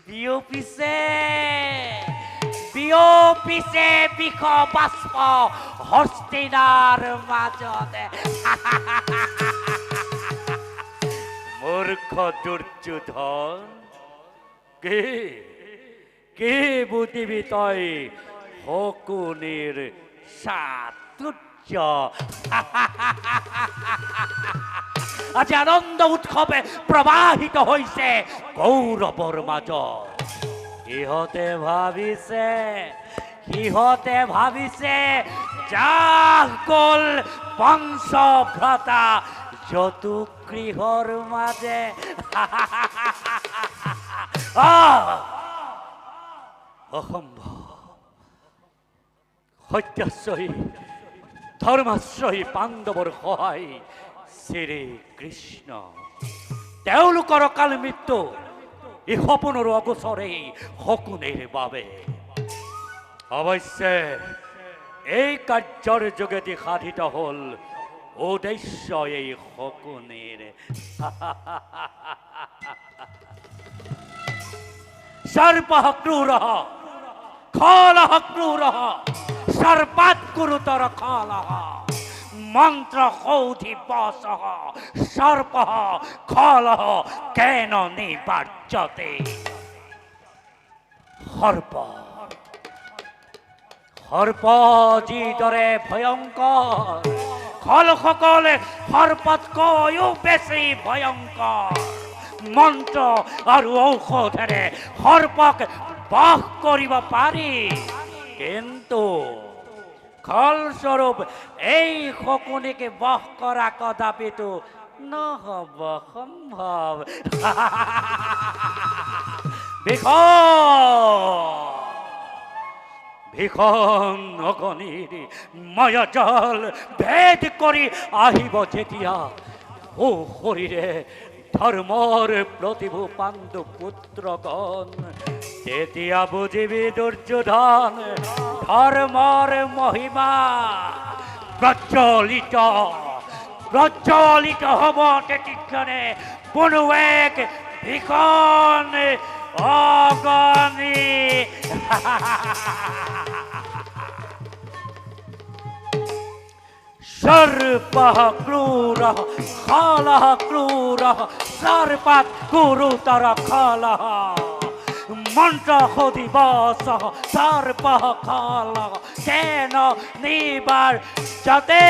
বিয়পিছে বিয়পিছে বিষ বাষ্প হস্তিনাৰ মাজতে মূৰ্খ দুৰ্যোধন কে কে বুদ্ধিবি তই শকুনিৰ চাতুৰ্য আজি আনন্দ উৎসৱে প্ৰবাহিত হৈছে কৌৰৱৰ মাজত সিহঁতে ভাবিছে যাহ গ'ল বংশভ্ৰাতা যতুগৃহৰ মাজে অসম্ভৱ সত্যাশ্ৰয়ী ধৰ্মাশ্ৰয়ী পাণ্ডৱৰ সহায় শ্ৰী কৃষ্ণ তেওঁলোকৰ অকাল মৃত্যু এই সপোনৰ অগোচৰে শকুনিৰ বাবে অৱশ্যে এই কাৰ্যৰ যোগেদি সাধিত হ'ল উদ্দেশ্য এই শকুনিৰ সৰ্পঃ ক্ৰূৰঃ খলঃ ক্ৰূৰঃ সর্পাৎ গুরুতর খলঃ মন্ত্র কৌধি বসঃ সর্পঃ খলঃ কেন নিবার্যতে সর্প যিদৰে ভয়ংকৰ খল সকলে সৰ্পতকৈও বেছি ভয়ংকৰ মন্ত্ৰ আৰু ঔষধেৰে সৰ্পক বশ কৰিব পাৰি কিন্তু ফলস্বৰূপ এই শকুনিকে বশ কৰা কদাপিতো নহ'ব সম্ভৱ ভীষণ অগণিৰ মায়াজাল ভেদ কৰি আহিব যেতিয়া ও শৰীৰে ধৰ্মৰ প্ৰতিভূ পাণ্ডু পুত্ৰগণ তেতিয়া বুজিবি দুৰ্যোধন ধৰ্মৰ মহিমা প্ৰজ্বলিত হ'ব তেতিয়ানে কোনো এক ভীষণ অগণি সর্পঃ ক্রূরঃ খলঃ ক্রূরঃ সর্পাৎ গুরুতর খলঃ মন্ত্র দিবসঃ সর্পঃ খলঃ কেন নিবার্যতে